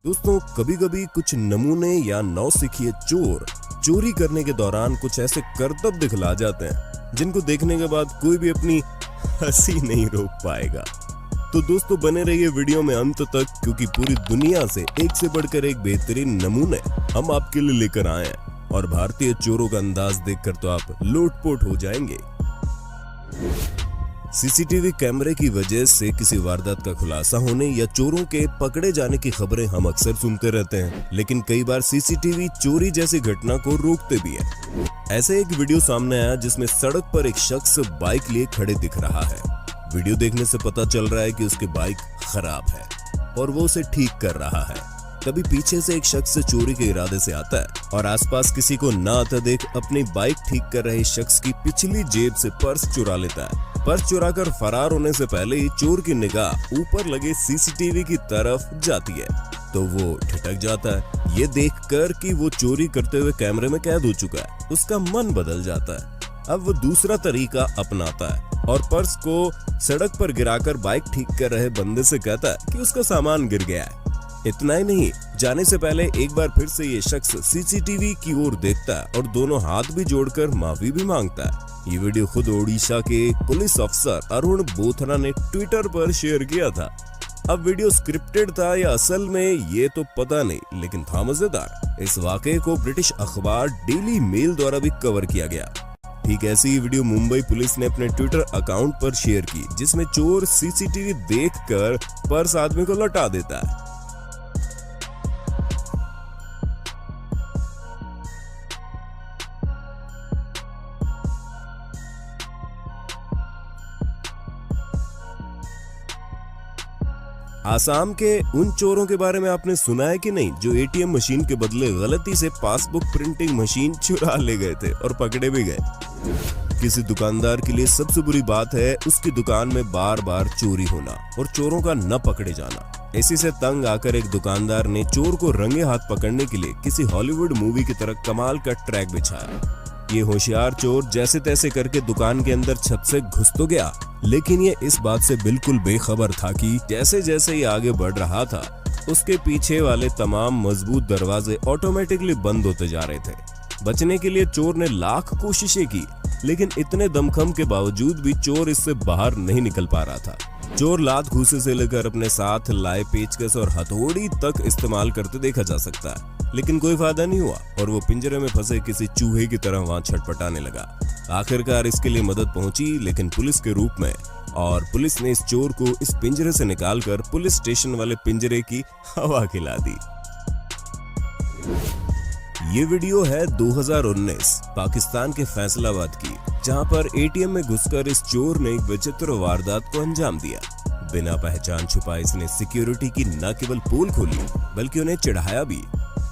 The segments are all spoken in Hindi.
दोस्तों, कभी कभी कुछ नमूने या नौसिखिए चोर चोरी करने के दौरान कुछ ऐसे करतब दिखला जाते हैं जिनको देखने के बाद कोई भी अपनी हंसी नहीं रोक पाएगा। तो दोस्तों, बने रहिए वीडियो में अंत तक, क्योंकि पूरी दुनिया से एक से बढ़कर एक बेहतरीन नमूने हम आपके लिए लेकर आए हैं और भारतीय चोरों का अंदाज देखकर तो आप लोटपोट हो जाएंगे। सीसीटीवी कैमरे की वजह से किसी वारदात का खुलासा होने या चोरों के पकड़े जाने की खबरें हम अक्सर सुनते रहते हैं, लेकिन कई बार सीसीटीवी चोरी जैसी घटना को रोकते भी हैं। ऐसे एक वीडियो सामने आया जिसमें सड़क पर एक शख्स बाइक लिए खड़े दिख रहा है। वीडियो देखने से पता चल रहा है कि उसकी बाइक खराब है और वो उसे ठीक कर रहा है। तभी पीछे से एक शख्स चोरी के इरादे से आता है और आसपास किसी को न आता देख अपनी बाइक ठीक कर रहे शख्स की पिछली जेब से पर्स चुरा लेता है। पर्स चुराकर फरार होने से पहले ही चोर की निगाह ऊपर लगे सीसीटीवी की तरफ जाती है तो वो ठिठक जाता है। ये देखकर कि वो चोरी करते हुए कैमरे में कैद हो चुका है, उसका मन बदल जाता है। अब वो दूसरा तरीका अपनाता है और पर्स को सड़क पर गिराकर बाइक ठीक कर रहे बंदे से कहता है कि उसका सामान गिर गया है। इतना ही नहीं, जाने से पहले एक बार फिर से ये शख्स सीसीटीवी की ओर देखता है और दोनों हाथ भी जोड़कर माफी भी मांगता है। ये वीडियो खुद ओडिशा के पुलिस अफसर अरुण बोथरा ने ट्विटर पर शेयर किया था। अब वीडियो स्क्रिप्टेड था या असल में ये तो पता नहीं, लेकिन था मजेदार। इस वाकये को ब्रिटिश अखबार डेली मेल द्वारा भी कवर किया गया। ठीक ऐसी ही वीडियो मुंबई पुलिस ने अपने ट्विटर अकाउंट पर शेयर की, जिसमें चोर सीसीटीवी देखकर पर्स आदमी को लौटा देता है। आसाम के उन चोरों के बारे में आपने सुना है कि नहीं, जो एटीएम मशीन के बदले गलती से पासबुक प्रिंटिंग मशीन चुरा ले गए थे और पकड़े भी गए। किसी दुकानदार के लिए सबसे बुरी बात है उसकी दुकान में बार बार चोरी होना और चोरों का न पकड़े जाना। इसी से तंग आकर एक दुकानदार ने चोर को रंगे हाथ पकड़ने के लिए किसी हॉलीवुड मूवी की तरह कमाल का ट्रैक बिछाया। ये होशियार चोर जैसे तैसे करके दुकान के अंदर छत से घुस तो गया, लेकिन ये इस बात से बिल्कुल बेखबर था कि जैसे जैसे ये आगे बढ़ रहा था उसके पीछे वाले तमाम मजबूत दरवाजे ऑटोमेटिकली बंद होते जा रहे थे। बचने के लिए चोर ने लाख कोशिशें की, लेकिन इतने दमखम के बावजूद भी चोर इससे बाहर नहीं निकल पा रहा था। चोर लात घूसे से लेकर अपने साथ लाए पेचकस और हथौड़ी तक इस्तेमाल करते देखा जा सकता है, लेकिन कोई फायदा नहीं हुआ और वो पिंजरे में फंसे किसी चूहे की तरह वहां छटपटाने लगा। आखिरकार इसके लिए मदद पहुंची, लेकिन पुलिस के रूप में, और पुलिस ने इस चोर को इस पिंजरे से निकालकर पुलिस स्टेशन वाले पिंजरे की हवा खिला दी। ये वीडियो है 2019 पाकिस्तान के फैसलाबाद की, जहां पर एटीएम में घुसकर इस चोर ने एक विचित्र वारदात को अंजाम दिया। बिना पहचान छुपाए इसने सिक्योरिटी की न केवल पोल खोली बल्कि उन्हें चिढ़ाया भी।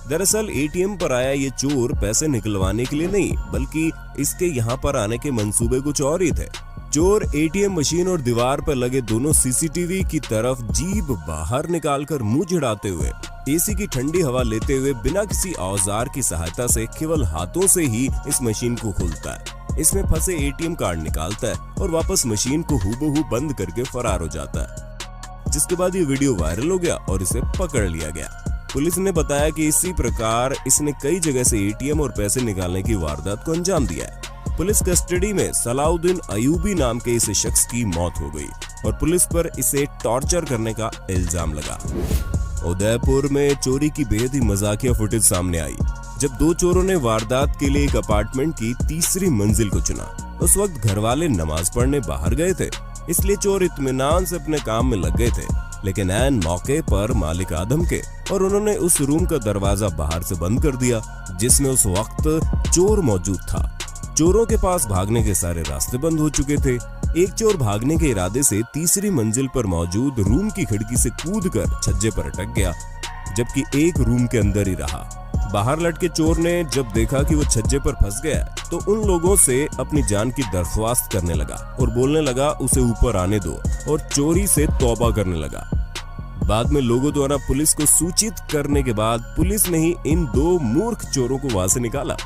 दरअसल एटीएम पर आया ये चोर पैसे निकलवाने के लिए नहीं, बल्कि इसके यहाँ पर आने के मंसूबे कुछ और ही थे। चोर एटीएम मशीन और दीवार पर लगे दोनों सीसीटीवी की तरफ जीभ बाहर निकालकर मुंह चिढ़ाते हुए एसी की ठंडी हवा लेते हुए बिना किसी औजार की सहायता से केवल हाथों से ही इस मशीन को खोलता है। इसमें फंसे एटीएम कार्ड निकालता है और वापस मशीन को हूबहू बंद करके फरार हो जाता है, जिसके बाद ये वीडियो वायरल हो गया और इसे पकड़ लिया गया। पुलिस ने बताया कि इसी प्रकार इसने कई जगह से एटीएम और पैसे निकालने की वारदात को अंजाम दिया है। पुलिस कस्टडी में सलाउद्दीन अयूबी नाम के इस शख्स की मौत हो गई और पुलिस पर इसे टॉर्चर करने का इल्जाम लगा। उदयपुर में चोरी की बेहद ही मजाकिया फुटेज सामने आई, जब दो चोरों ने वारदात के लिए एक अपार्टमेंट की तीसरी मंजिल को चुना। उस वक्त घर वाले नमाज पढ़ने बाहर गए थे, इसलिए चोर इत्मीनान से अपने काम में लग गए थे, लेकिन ऐन मौके पर मालिक आदम के और उन्होंने उस रूम का दरवाजा बाहर से बंद कर दिया जिसमें उस वक्त चोर मौजूद था। चोरों के पास भागने के सारे रास्ते बंद हो चुके थे। एक चोर भागने के इरादे से तीसरी मंजिल पर मौजूद रूम की खिड़की से कूदकर छज्जे पर अटक गया, जबकि एक रूम के अंदर ही रहा। बाहर लटके चोर ने जब देखा कि वो छज्जे पर फंस गया तो उन लोगों से अपनी जान की दरख्वास्त करने लगा और बोलने लगा उसे ऊपर आने दो, और चोरी से तौबा करने लगा। बाद में लोगों द्वारा पुलिस को सूचित करने के बाद पुलिस ने ही इन दो मूर्ख चोरों को वहां से निकाला।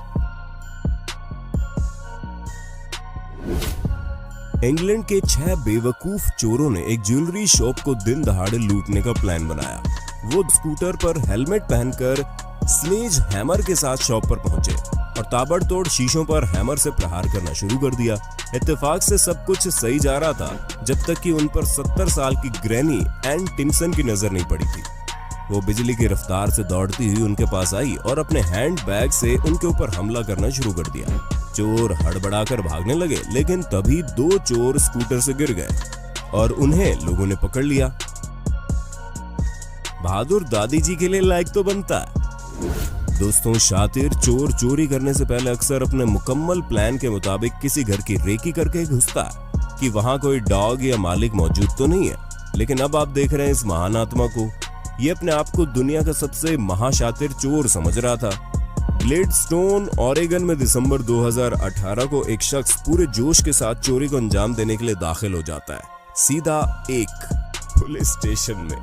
इंग्लैंड के 6 बेवकूफ चोरों ने एक ज्वेलरी शॉप को दिन दहाड़े लूटने का प्लान बनाया। वो स्कूटर पर हेलमेट पहनकर स्लेज हैमर के साथ शॉप पर पहुंचे और ताबड़तोड़ शीशों पर हैमर से प्रहार करना शुरू कर दिया। इत्तेफाक से सब कुछ सही जा रहा था जब तक कि उन पर 70 साल की ग्रैनी एन टिम्सन की नजर नहीं पड़ी थी। वो बिजली की रफ्तार से दौड़ती हुई उनके पास आई और अपने हैंड बैग से उनके ऊपर हमला करना शुरू कर दिया। चोर हड़बड़ाकर भागने लगे, लेकिन तभी 2 चोर स्कूटर से गिर गए और उन्हें लोगों ने पकड़ लिया। बहादुर दादी जी के लिए लायक तो बनता है। दोस्तों, शातिर चोर चोरी करने से पहले अक्सर अपने मुकम्मल प्लान के मुताबिक किसी घर की रेकी करके घुसता है कि वहां कोई डॉग या मालिक मौजूद तो नहीं है। लेकिन अब आप देख रहे हैं इस महान आत्मा को। ये अपने आप को दुनिया का सबसे महाशातिर चोर समझ रहा था। ग्लेडस्टोन, ऑरेगन में दिसंबर 2018 को एक शख्स पूरे जोश के साथ चोरी को अंजाम देने के लिए दाखिल हो जाता है, सीधा एक पुलिस स्टेशन में।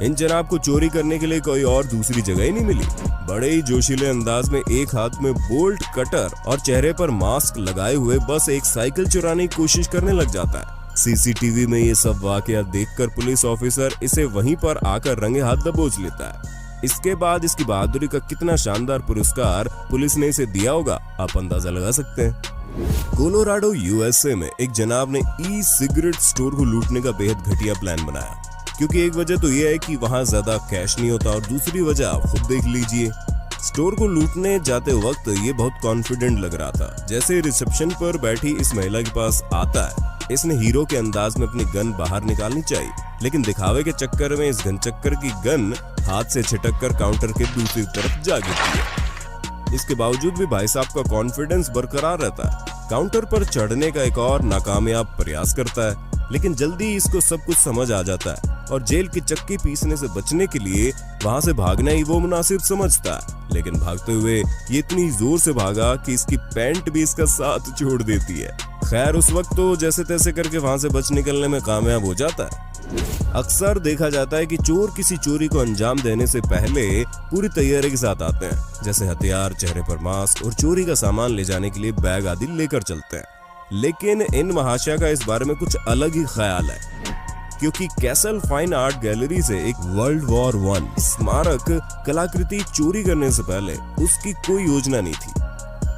इन जनाब को चोरी करने के लिए कोई और दूसरी जगह ही नहीं मिली। बड़े ही जोशीले अंदाज में एक हाथ में बोल्ट कटर और चेहरे पर मास्क लगाए हुए बस एक साइकिल चुराने की कोशिश करने लग जाता है। सीसीटीवी में ये सब वाकया देखकर पुलिस ऑफिसर इसे वहीं पर आकर रंगे हाथ दबोच लेता है। इसके बाद इसकी बहादुरी का कितना शानदार पुरस्कार पुलिस ने इसे दिया होगा, आप अंदाजा लगा सकते हैं। कोलोराडो यूएसए में एक जनाब ने ई सिगरेट स्टोर को लूटने का बेहद घटिया प्लान बनाया, क्योंकि एक वजह तो यह है कि वहां ज्यादा कैश नहीं होता और दूसरी वजह आप खुद देख लीजिए। स्टोर को लूटने जाते वक्त ये बहुत कॉन्फिडेंट लग रहा था। जैसे रिसेप्शन पर बैठी इस महिला के पास आता है, इसने हीरो के अंदाज में अपनी गन बाहर निकालनी चाहिए, लेकिन दिखावे के चक्कर में इस घनचक्कर की गन हाथ से छिटक कर काउंटर के दूसरी तरफ जा गिरती है। इसके बावजूद भी भाई साहब का कॉन्फिडेंस बरकरार रहता है। काउंटर पर चढ़ने का एक और नाकामयाब प्रयास करता है, लेकिन जल्दी इसको सब कुछ समझ आ जाता है और जेल की चक्की पीसने से बचने के लिए वहां से भागना ही वो मुनासिब समझता है। लेकिन भागते हुए ये इतनी जोर से भागा कि इसकी पैंट भी इसका साथ छोड़ देती है। खैर, उस वक्त तो जैसे तैसे करके वहां से बच निकलने में कामयाब हो जाता है। अक्सर देखा जाता है कि चोर किसी चोरी को अंजाम देने से पहले पूरी तैयारी के साथ आते हैं, जैसे हथियार, चेहरे पर मास्क और चोरी का सामान ले जाने के लिए बैग आदि लेकर चलते हैं। लेकिन इन महाशय का इस बारे में कुछ अलग ही ख्याल है, क्योंकि कैसल फाइन आर्ट गैलरी से एक वर्ल्ड वॉर 1 स्मारक कलाकृति चोरी करने से पहले उसकी कोई योजना नहीं थी,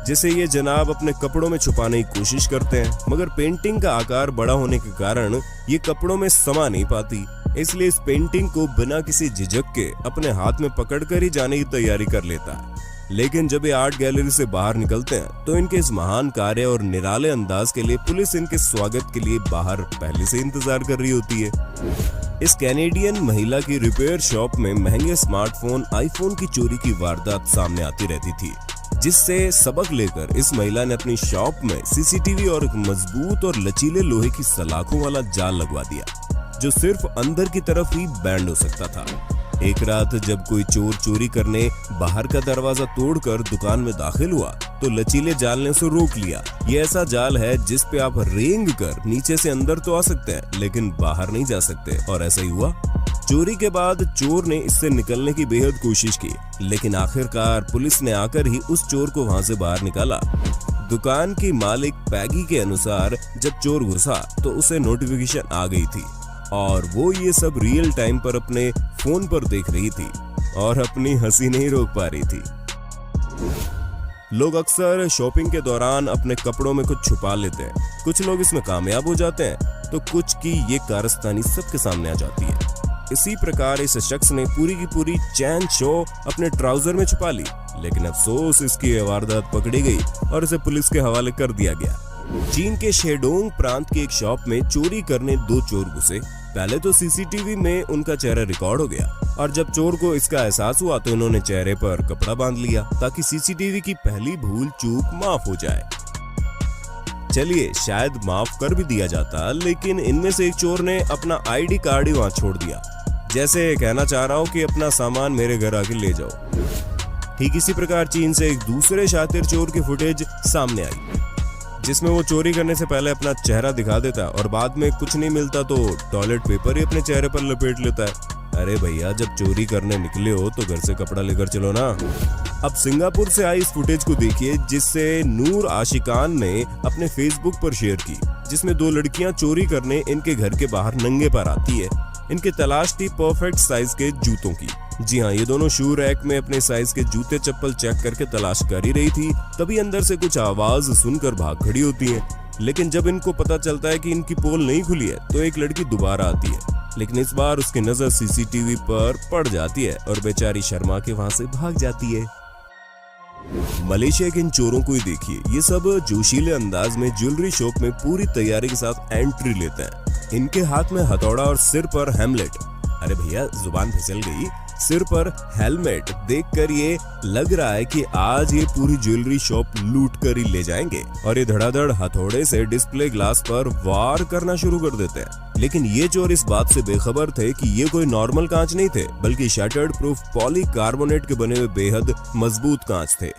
जिसे ये जनाब अपने कपड़ों में छुपाने की कोशिश करते हैं। मगर पेंटिंग का आकार बड़ा होने के कारण ये कपड़ों में समा नहीं पाती, इसलिए इस पेंटिंग को बिना किसी झिझक के अपने हाथ में पकड़कर ही जाने की तैयारी कर लेता है। लेकिन जब ये आर्ट गैलरी से बाहर निकलते हैं तो इनके इस महान कार्य और निराले अंदाज के लिए पुलिस इनके स्वागत के लिए बाहर पहले से इंतजार कर रही होती है। इस कैनेडियन महिला की रिपेयर शॉप में महंगे स्मार्टफोन आईफोन की चोरी की वारदात सामने आती रहती थी, जिससे सबक लेकर इस महिला ने अपनी शॉप में सीसीटीवी और एक मजबूत और लचीले लोहे की सलाखों वाला जाल लगवा दिया, जो सिर्फ अंदर की तरफ ही बैंड हो सकता था। एक रात जब कोई चोर चोरी करने बाहर का दरवाजा तोड़कर दुकान में दाखिल हुआ तो लचीले जाल ने उसे रोक लिया। ये ऐसा जाल है जिस पे आप रेंग कर नीचे से अंदर तो आ सकते हैं, लेकिन बाहर नहीं जा सकते, और ऐसा ही हुआ। चोरी के बाद चोर ने इससे निकलने की बेहद कोशिश की, लेकिन आखिरकार पुलिस ने आकर ही उस चोर को वहां से बाहर निकाला। दुकान की मालिक पैगी के अनुसार जब चोर घुसा तो उसे नोटिफिकेशन आ गई थी और वो ये सब रियल टाइम पर अपने फोन पर देख रही थी और अपनी हंसी नहीं रोक पा रही थी। लोग अक्सर शॉपिंग के दौरान अपने कपड़ों में कुछ छुपा लेते हैं। कुछ लोग इसमें कामयाब हो जाते हैं तो कुछ की ये कारस्तानी सबके सामने आ जाती है। इसी प्रकार इस शख्स ने पूरी की पूरी चैन शो अपने ट्राउजर में छुपा ली, लेकिन अफसोस इसकी वारदात पकड़ी गई और इसे पुलिस के हवाले कर दिया गया। चीन के शेडोंग प्रांत की एक शॉप में चोरी करने 2 चोर घुसे। पहले तो सीसीटीवी में उनका चेहरा रिकॉर्ड हो गया और जब चोर को इसका एहसास हुआ तो इन्होंने चेहरे पर कपड़ा बांध लिया ताकि सीसीटीवी की पहली भूल चूक माफ हो जाए। चलिए, शायद माफ कर भी दिया जाता, लेकिन इनमें से एक चोर ने अपना आईडी कार्ड ही वहां छोड़ दिया, जैसे कहना चाह रहा हूं कि अपना सामान मेरे घर आके ले जाओ। ठीक इसी प्रकार चीन से एक दूसरे शातिर चोर की फुटेज सामने आई, जिसमें वो चोरी करने से पहले अपना चेहरा दिखा देता है और बाद में कुछ नहीं मिलता तो टॉयलेट पेपर ही अपने चेहरे पर लपेट लेता है। अरे भैया, जब चोरी करने निकले हो तो घर से कपड़ा लेकर चलो ना। अब सिंगापुर से आई इस फुटेज को देखिए, जिससे नूर आशिकान ने अपने फेसबुक पर शेयर की, जिसमें 2 लड़कियां चोरी करने इनके घर के बाहर नंगे पर आती है। इनकी तलाश थी परफेक्ट साइज के जूतों की। जी हाँ, ये दोनों शू रैक में अपने साइज के जूते चप्पल चेक करके तलाश कर ही रही थी, तभी अंदर से कुछ आवाज सुनकर भाग खड़ी होती है। लेकिन जब इनको पता चलता है कि इनकी पोल नहीं खुली है तो एक लड़की दोबारा आती है, लेकिन इस बार उसकी नजर सीसीटीवी पर पड़ जाती है और बेचारी शर्मा के वहां से भाग जाती है। मलेशिया के इन चोरों को ही देखिए, ये सब जोशीले अंदाज में ज्वेलरी शॉप में पूरी तैयारी के साथ एंट्री लेते हैं। इनके हाथ में हथौड़ा और सिर पर हेमलेट, अरे भैया जुबान फिसल गई, सिर पर हेलमेट देखकर ये लग रहा है कि आज ये पूरी ज्वेलरी शॉप लूट कर ही ले जाएंगे और ये धड़ाधड़ हथौड़े से डिस्प्ले ग्लास पर वार करना शुरू कर देते हैं। लेकिन ये चोर इस बात से बेखबर थे कि ये कोई नॉर्मल कांच नहीं थे, बल्कि शटर्ड प्रूफ पॉलीकार्बोनेट के बने हुए बेहद मजबूत कांच थे,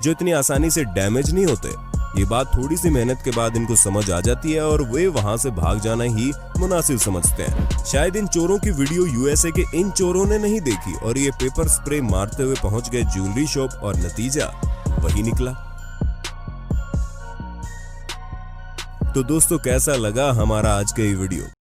जो इतनी आसानी से डैमेज नहीं होते। ये बात थोड़ी सी मेहनत के बाद इनको समझ आ जाती है और वे वहां से भाग जाना ही मुनासिब समझते हैं। शायद इन चोरों की वीडियो यूएसए के इन चोरों ने नहीं देखी और ये पेपर स्प्रे मारते हुए पहुंच गए ज्वेलरी शॉप और नतीजा वही निकला। तो दोस्तों, कैसा लगा हमारा आज का ये वीडियो?